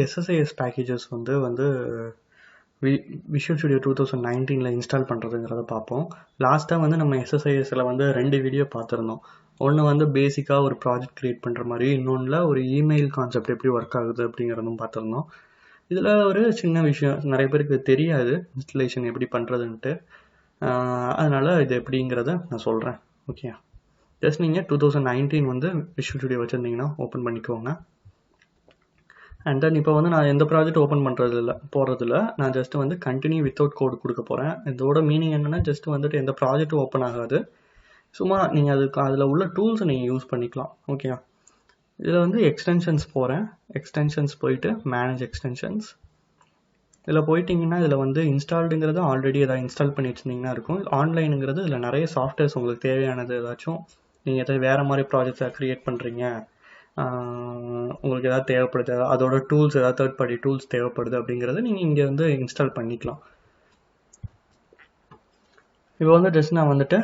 SSIS packages வந்து visual studio 2019 install பண்ணுறதுங்கிறத பார்ப்போம். லாஸ்ட்டாக வந்து நம்ம SSISல வந்து 2 வீடியோ பார்த்துருந்தோம். ஒன்று வந்து பேசிக்காக ஒரு ப்ராஜெக்ட் க்ரியேட் பண்ணுற மாதிரி, இன்னொன்றில் ஒரு இமெயில் கான்செப்ட் எப்படி ஒர்க் ஆகுது அப்படிங்கிறதும் பார்த்துருந்தோம். இதில் ஒரு சின்ன விஷயம் நிறைய பேருக்கு தெரியாது, இன்ஸ்டலேஷன் எப்படி பண்ணுறதுன்ட்டு. அதனால் இது எப்படிங்கிறத நான் சொல்கிறேன். ஓகே, ஜஸ்ட் நீங்கள் 2019 வந்து விஷுவல் ஸ்டுடியோ வச்சுருந்தீங்கன்னா ஓப்பன் பண்ணிக்கோங்க. அண்ட் தென் இப்போ வந்து நான் எந்த ப்ராஜெக்ட் ஓப்பன் போகிறதில்ல. நான் ஜஸ்ட் வந்து கண்டினியூ வித்தவுட் கோட் கொடுக்க போகிறேன். இதோட மீனிங் என்னென்னா, ஜஸ்ட் வந்துட்டு எந்த ப்ராஜெக்ட்டும் ஓப்பன் ஆகாது. சும்மா நீங்கள் அதில் உள்ள டூல்ஸை நீங்கள் யூஸ் பண்ணிக்கலாம். ஓகே, இதில் வந்து எக்ஸ்டென்ஷன்ஸ் போகிறேன். எக்ஸ்டென்ஷன்ஸ் போயிட்டு மேனேஜ் எக்ஸ்டென்ஷன்ஸ். இதில் போயிட்டிங்கன்னா இதில் வந்து இன்ஸ்டால்டுங்கிறது ஆல்ரெடி எதாவது இன்ஸ்டால் பண்ணி வச்சுருந்தீங்கன்னா இருக்கும். ஆன்லைனுங்கிறது இதில் நிறைய சாஃப்ட்வேர்ஸ் உங்களுக்கு தேவையானது ஏதாச்சும் நீங்கள் எதாவது வேறு மாதிரி ப்ராஜெக்ட்ஸை க்ரியேட் பண்ணுறீங்க, உங்களுக்கு எதாவது தேவைப்படுது, அதோட டூல்ஸ் ஏதாவது தேர்ட் பார்ட்டி டூல்ஸ் தேவைப்படுது அப்படிங்கிறத நீங்கள் இங்கே வந்து இன்ஸ்டால் பண்ணிக்கலாம். இப்போ வந்து ஜஸ்ட் நான் வந்துட்டு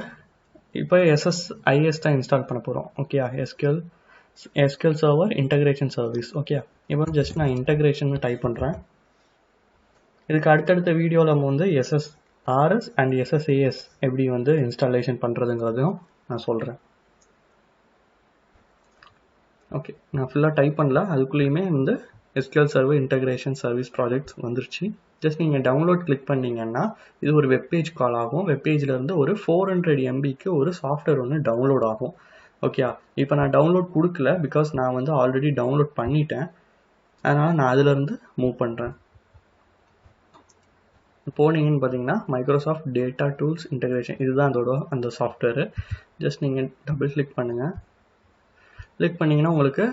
இப்போ SSIS தான் இன்ஸ்டால் பண்ண போகிறோம். Okay, SQL server integration service. Okay, இப்போ வந்து ஜஸ்ட் நான் இன்டகிரேஷன் டைப் பண்ணுறேன். இதுக்கு அடுத்தடுத்த வீடியோவில் நம்ம வந்து SSRS அண்ட் SSIS எப்படி வந்து இன்ஸ்டாலேஷன் பண்ணுறதுங்கிறதையும் நான் சொல்கிறேன். ஓகே, நான் ஃபுல்லாக டைப் பண்ணல, அதுக்குள்ளேயுமே வந்து SQL server integration service projects வந்துருச்சு. ஜஸ்ட் நீங்கள் டவுன்லோட் கிளிக் பண்ணிங்கன்னா இது ஒரு வெப்பேஜ் கால் ஆகும். வெப்பேஜிலேருந்து ஒரு 400 MBக்கு ஒரு சாஃப்ட்வேர் ஒன்று டவுன்லோட் ஆகும். ஓகே, இப்போ நான் டவுன்லோட் கொடுக்கல, பிகாஸ் நான் வந்து ஆல்ரெடி டவுன்லோட் பண்ணிட்டேன். அதனால் நான் அதிலேருந்து மூவ் பண்ணுறேன். போனீங்கன்னு பார்த்தீங்கன்னா மைக்ரோசாஃப்ட் டேட்டா டூல்ஸ் இன்டகிரேஷன், இதுதான் அதோட அந்த சாஃப்ட்வேரு. ஜஸ்ட் நீங்கள் டபுள் கிளிக் பண்ணுங்கள். கிளிக் பண்ணிங்கன்னா உங்களுக்கு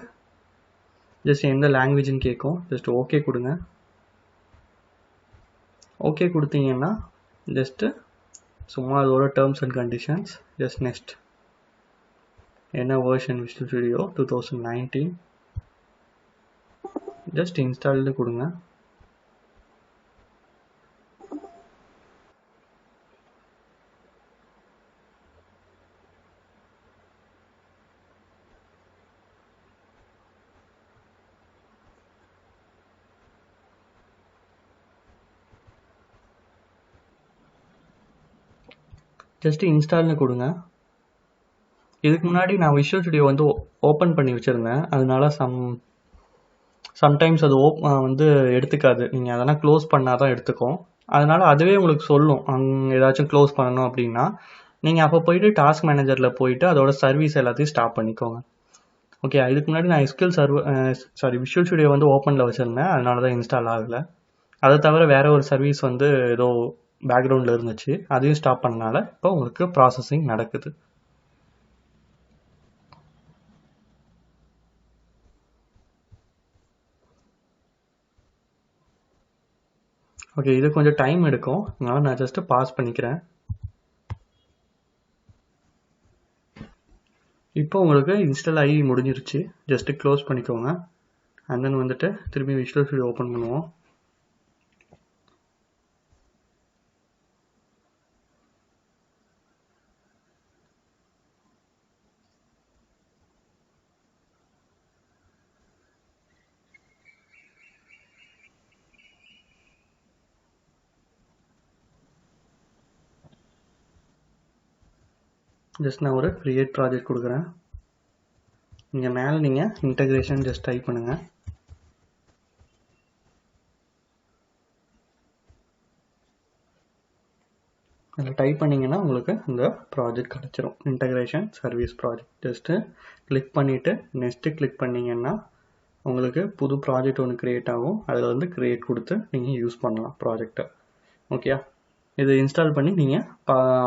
ஜஸ்ட் எந்த லாங்குவேஜ்னு கேட்கும். ஜஸ்ட் ஓகே கொடுங்க. ஓகே கொடுத்தீங்கன்னா ஜஸ்ட்டு சும்மா அதோட terms and conditions, just next என்ன version visual studio 2019 just installed கொடுங்க. ஜஸ்ட் இன்ஸ்டால்னு கொடுங்க. இதுக்கு முன்னாடி நான் விஷுவல் ஸ்டுடியோ வந்து ஓப்பன் பண்ணி வச்சுருந்தேன், அதனால சம்டைம்ஸ் அது வந்து எடுத்துக்காது. நீங்கள் அதெல்லாம் க்ளோஸ் பண்ணால் தான் எடுத்துக்கும். அதனால் அதுவே உங்களுக்கு சொல்லும் ஏதாச்சும் க்ளோஸ் பண்ணணும் அப்படின்னா. நீங்கள் அப்போ போயிட்டு டாஸ்க் மேனேஜரில் போயிட்டு அதோட சர்வீஸ் எல்லாத்தையும் ஸ்டாப் பண்ணிக்கோங்க. ஓகே, இதுக்கு முன்னாடி நான் விஷுவல் ஸ்டுடியோ வந்து ஓப்பனில் வச்சுருந்தேன், அதனால தான் இன்ஸ்டால் ஆகலை. அதை தவிர வேறு ஒரு சர்வீஸ் வந்து ஏதோ பேக்ரவுண்டில் இருந்துச்சு, அதையும் ஸ்டாப் பண்ணனால இப்போ உங்களுக்கு ப்ராசஸிங் நடக்குது. ஓகே, இது கொஞ்சம் டைம் எடுக்கும், அதனால் நான் ஜஸ்ட்டு பாஸ் பண்ணிக்கிறேன். இப்போ உங்களுக்கு இன்ஸ்டால் ஆகி முடிஞ்சிருச்சு. ஜஸ்ட்டு க்ளோஸ் பண்ணிக்கோங்க. அண்ட் தென் வந்துட்டு திரும்பி விஷுவல் ஸ்டுடியோ ஓப்பன் பண்ணுவோம். ஜஸ்ட் நான் ஒரு கிரியேட் ப்ராஜெக்ட் கொடுக்குறேன். இங்கே மேலே நீங்கள் இன்டகிரேஷன் ஜஸ்ட் டைப் பண்ணுங்கள். அதில் டைப் பண்ணிங்கன்னா உங்களுக்கு இந்த ப்ராஜெக்ட் கிடச்சிரும், integration service project. Just click பண்ணிவிட்டு நெக்ஸ்ட்டு கிளிக் பண்ணிங்கன்னா உங்களுக்கு புது ப்ராஜெக்ட் ஒன்று க்ரியேட் ஆகும். அதில் வந்து க்ரியேட் கொடுத்து நீங்கள் யூஸ் பண்ணலாம் ப்ராஜெக்டை. ஓகே, இது இன்ஸ்டால் பண்ணி நீங்கள்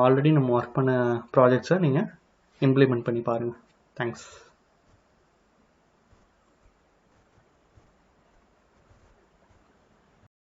ஆல்ரெடி நம்ம ஒர்க் பண்ண ப்ராஜெக்ட்ஸை நீங்கள் இம்ப்ளிமெண்ட் பண்ணி பாருங்கள். தேங்க்ஸ்.